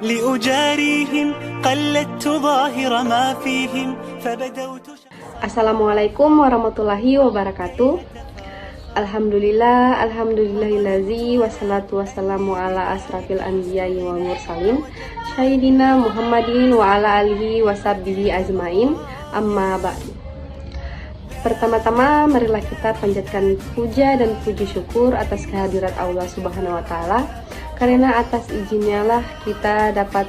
لأجاريهم قلدت ظاهر ما فيهم فبدوت. Assalamualaikum warahmatullahi wabarakatuh. Alhamdulillah, alhamdulillahillazi wassalatu wassalamu ala asrafil anbiya'i wal mursalin Sayyidina Muhammadin wa ala alihi wasabbihi ajmain, amma ba'du. Pertama-tama marilah kita panjatkan puja dan puji syukur atas kehadirat Allah Subhanahu wa taala, karena atas izinnya lah kita dapat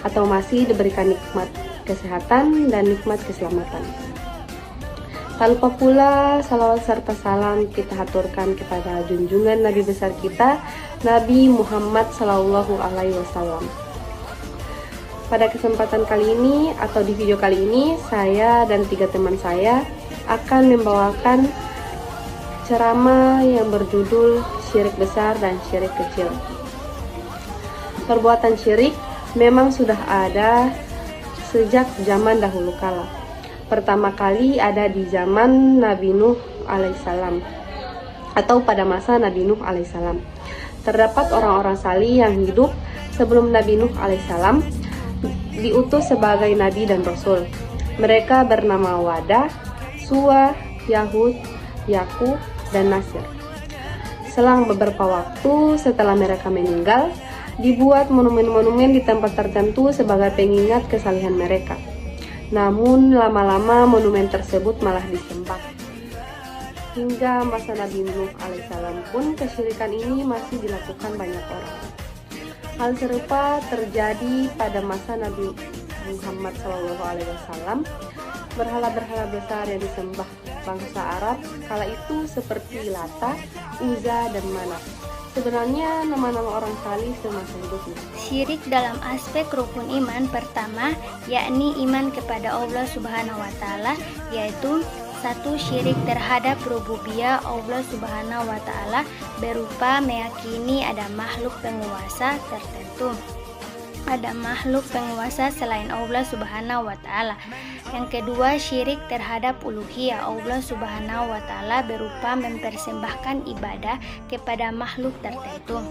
atau masih diberikan nikmat kesehatan dan nikmat keselamatan. Tak lupa pula salawat serta salam kita haturkan kepada junjungan Nabi besar kita, Nabi Muhammad Sallallahu Alaihi Wasallam. Pada kesempatan kali ini atau di video kali ini, saya dan 3 teman saya akan membawakan ceramah yang berjudul Syirik Besar dan Syirik Kecil. Perbuatan syirik memang sudah ada sejak zaman dahulu kala. Pertama kali ada di zaman Nabi Nuh alaihissalam atau pada masa Nabi Nuh alaihissalam. Terdapat orang-orang salih yang hidup sebelum Nabi Nuh alaihissalam diutus sebagai nabi dan rasul. Mereka bernama Wadah, Suwa, Yahud, Yakub, dan Nasir. Selang beberapa waktu setelah mereka meninggal, dibuat monumen-monumen di tempat tertentu sebagai pengingat kesalehan mereka. Namun lama-lama monumen tersebut malah disembah. Hingga masa Nabi Nuh alaihissalam pun kesyirikan ini masih dilakukan banyak orang. Hal serupa terjadi pada masa Nabi Muhammad SAW. Berhala-berhala besar yang disembah bangsa Arab kala itu seperti Lata, Uzza, dan Manat. Sebenarnya nama-nama orang salih semasa hidupnya. Syirik dalam aspek rukun iman pertama, yakni iman kepada Allah Subhanahu wa taala, yaitu 1. Syirik terhadap rububiyah Allah Subhanahu wa taala berupa meyakini ada makhluk penguasa tertentu. Ada makhluk penguasa selain Allah Subhanahu wa taala. Yang kedua, syirik terhadap uluhiyah Allah Subhanahu wa taala berupa mempersembahkan ibadah kepada makhluk tertentu.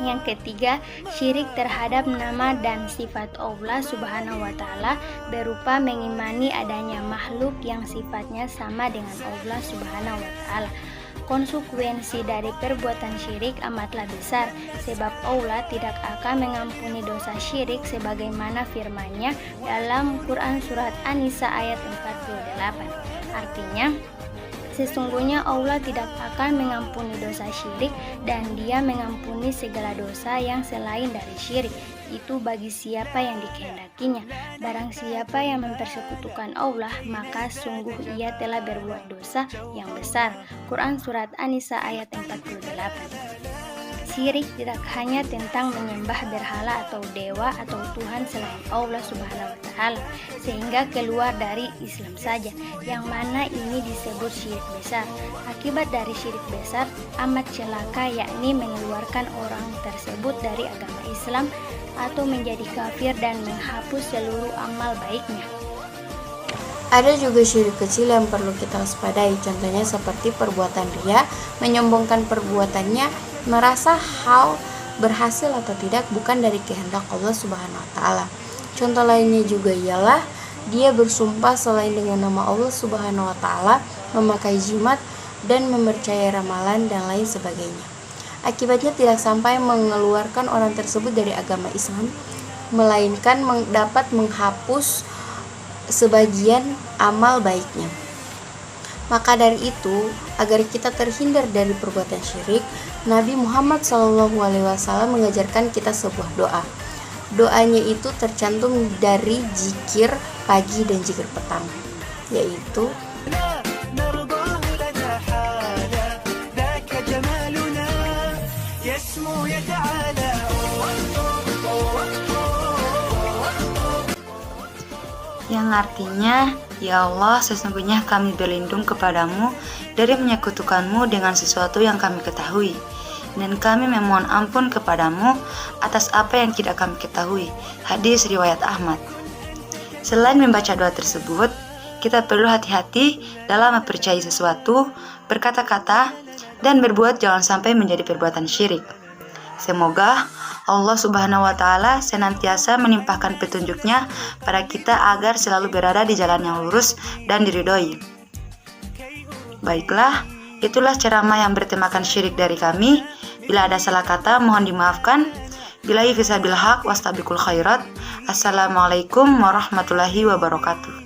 Yang ketiga, syirik terhadap nama dan sifat Allah Subhanahu wa taala berupa mengimani adanya makhluk yang sifatnya sama dengan Allah Subhanahu wa taala. Konsekuensi dari perbuatan syirik amatlah besar, sebab Allah tidak akan mengampuni dosa syirik sebagaimana firman-Nya dalam Quran Surat An-Nisa ayat 48. Artinya, sesungguhnya Allah tidak akan mengampuni dosa syirik dan Dia mengampuni segala dosa yang selain dari syirik. Itu bagi siapa yang dikehendakinya. Barang siapa yang mempersekutukan Allah, maka sungguh ia telah berbuat dosa yang besar. Quran Surat An-Nisa ayat 48. Syirik tidak hanya tentang menyembah berhala atau dewa atau Tuhan selain Allah Subhanahu wa taala, sehingga keluar dari Islam saja, yang mana ini disebut syirik besar. Akibat dari syirik besar amat celaka, yakni mengeluarkan orang tersebut dari agama Islam atau menjadi kafir dan menghapus seluruh amal baiknya. Ada juga syirik kecil yang perlu kita waspadai, contohnya seperti perbuatan riya, menyombongkan perbuatannya, merasa hal berhasil atau tidak bukan dari kehendak Allah Subhanahu wa taala. Contoh lainnya juga ialah dia bersumpah selain dengan nama Allah Subhanahu wa taala, memakai jimat dan mempercayai ramalan dan lain sebagainya. Akibatnya tidak sampai mengeluarkan orang tersebut dari agama Islam, melainkan dapat menghapus sebagian amal baiknya. Maka dari itu, agar kita terhindar dari perbuatan syirik, Nabi Muhammad SAW mengajarkan kita sebuah doa. Doanya itu tercantum dari zikir pagi dan zikir petang, yaitu yang artinya, ya Allah, sesungguhnya kami berlindung kepadamu dari menyekutukanmu dengan sesuatu yang kami ketahui, dan kami memohon ampun kepadamu atas apa yang tidak kami ketahui. Hadis riwayat Ahmad. Selain membaca doa tersebut, kita perlu hati-hati dalam mempercayai sesuatu, berkata-kata, dan berbuat jangan sampai menjadi perbuatan syirik. Semoga Allah Subhanahu wa Ta'ala senantiasa menimpahkan petunjuknya pada kita agar selalu berada di jalan yang lurus dan diridhoi. Baiklah, itulah ceramah yang bertemakan syirik dari kami. Bila ada salah kata mohon dimaafkan. Billahi fisabilil haq wastabiqul khairat. Assalamualaikum warahmatullahi wabarakatuh.